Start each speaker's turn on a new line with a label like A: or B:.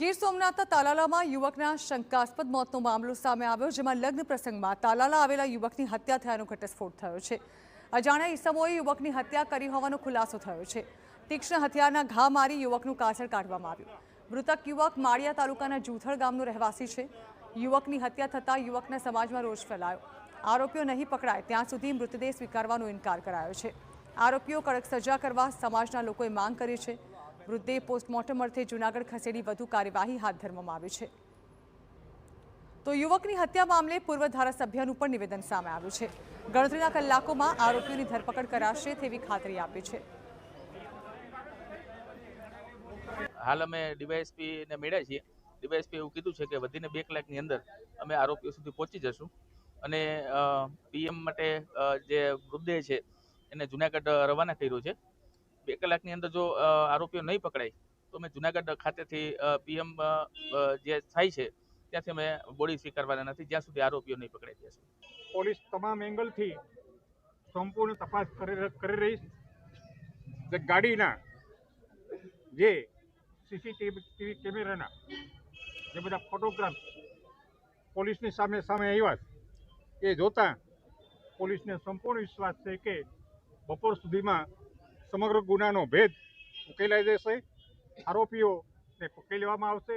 A: ગીર સોમનાથના તાલાલામાં યુવકના શંકાસ્પદ મોતનો મામલો સામે આવ્યો, જેમાં લગ્ન પ્રસંગમાં તાલાલા આવેલા યુવકની હત્યા થયાનો ઘટસ્ફોટ થયો છે। અજાણ્યા ઈસમોએ યુવકની હત્યા કરી હોવાનો ખુલાસો થયો છે। તીક્ષ્ણ હથિયારના ઘા મારી યુવકનું કાસળ કાઢવામાં આવ્યું। મૃતક યુવક માળિયા તાલુકાના જૂથળ ગામનો રહેવાસી છે। યુવકની હત્યા થતાં યુવકના સમાજમાં રોષ ફેલાયો। આરોપીઓ નહીં પકડાય ત્યાં સુધી મૃતદેહ સ્વીકારવાનો ઇનકાર કરાયો છે। આરોપીઓ કડક સજા કરવા સમાજના લોકોએ માંગ કરી છે। મૃતદેહ પોસ્ટમોર્ટમ અર્થે જૂનાગઢ ખસેડી વધુ કાર્યવાહી હાથ ધરવામાં આવી છે। તો યુવકની હત્યા મામલે પૂર્વ ધારાસભ્યનું પણ નિવેદન સામે આવ્યું છે। ગણતરીના કલાકોમાં આરોપીઓની ધરપકડ કરાશે તેવી ખાતરી આપી છે।
B: હાલ અમે ડીવાયએસપી ને મળ્યા છીએ। ડીવાયએસપી એવું કીધું છે કે વધીને 2 કલાકની અંદર અમે આરોપીઓ સુધી પહોંચી જશું અને પીએમ માટે જે મૃતદેહ છે એને જુનાગઢ રવાના કર્યો છે। 2 કલાકની અંદર જો આરોપીઓ નહીં પકડાય તો અમે જુનાગઢ ખાતેથી પીએમ જે થાય છે ત્યાંથી અમે બોડી સ્વીકારવાના નથી જ્યાં સુધી આરોપીઓ નહીં પકડાય ત્યાં સુધી।
C: પોલીસ તમામ એંગલથી સંપૂર્ણ તપાસ કરી રહી છે। ગાડીના જે સીસીટીવી કેમેરાના જે બધા ફોટોગ્રાફ પોલીસની સામે આવ્યા એ જોતા પોલીસને સંપૂર્ણ વિશ્વાસ છે કે બપોર સુધીમાં સમગ્ર ગુનાનો ભેદ ઉકેલાઈ જશે, આરોપીઓને પકડી લેવામાં આવશે।